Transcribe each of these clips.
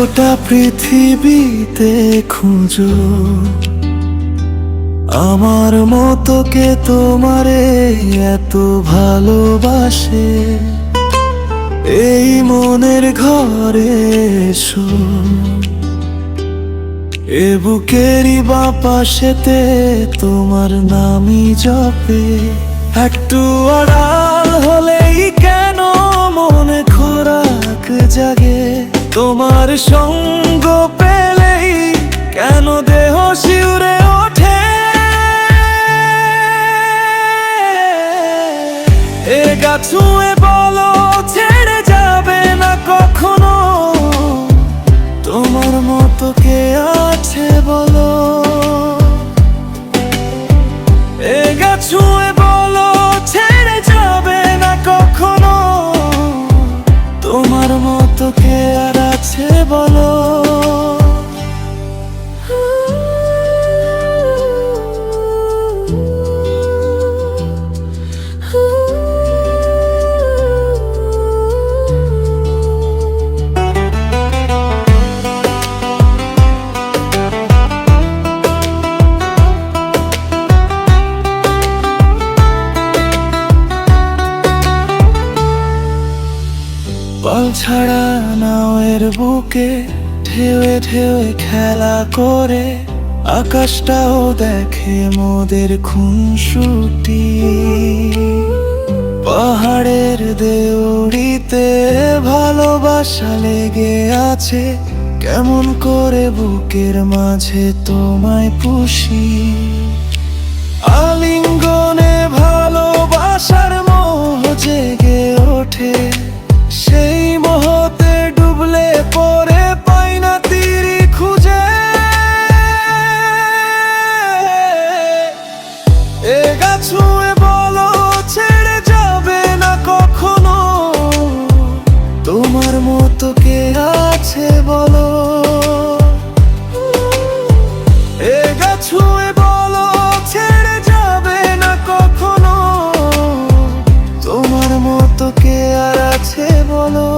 গোটা পৃথিবীতে খুঁজো আমার মতো কে তোমারে এত ভালোবাসে। এই মনের ঘরে এসো, এ বুকেরই বাঁ পাশেতে তোমার নামই জপে। একটু আড়াল হলেই কেন মনে খোরাক জাগে, তোমার সঙ্গ পেলেই কেন দেহ শিউরে ওঠে। এ গা ছুঁয়ে বলো ছেড়ে যাবে না কখনো, তোমার মতো কে আছে বলো। এ গা ছুঁয়ে বলো ছেড়ে যাবে না কখনো, তোমার মতো কে আর আছে বলো। পাল ছাড়া নাওয়ের বুকে ঢেউে ঢেউে খেলা করে, আকাশটাও দেখে মোদের খুনসুটি। পাহাড়ের দেউড়িতে ভালোবাসা লেগে আছে, কেমন করে বুকের মাঝে তোমায় পুষি। আলিঙ্গনে ভালোবাসার মোহ জেগে ওঠে, সেই মোহতে ডুবলে পরে পাই না তীরি খুঁজে। এ গা ছুঁয়ে বলো ছেড়ে যাবে না কখনো, তোমার মতো কে আছে বলো। এ গা ছুঁয়ে বলো ছেড়ে যাবে না কখনো, তোমার মতো কে আর আছে বলো।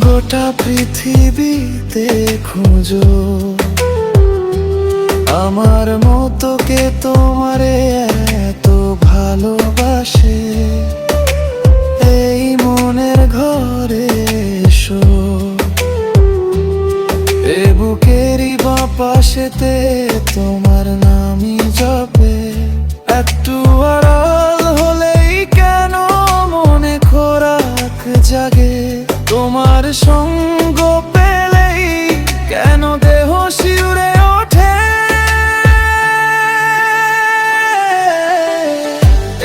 গোটা পৃথিবীতে খুঁজো আমার মতো কে তোমারে এত ভালোবাসে। এই মনের ঘরে এসো, এ বুকেরই বাঁ পাশেতে তোমার নামই জপে। একটু আড়াল হলেই কেন মনে খোরাক জাগে, তোমার সঙ্গ পেলেই কেন দেহ শিউরে ওঠে।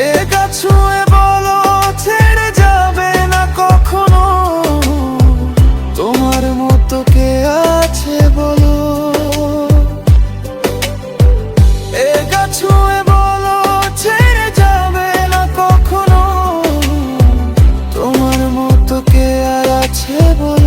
এ গা ছুঁয়ে বলো ছেড়ে যাবে না কখনো, তোমার মতো কে আছে বলো। এ গা ছুঁয়ে বলো ছেড়ে যাবে না কখনো, তোমার মতো কে আর আছে বলো।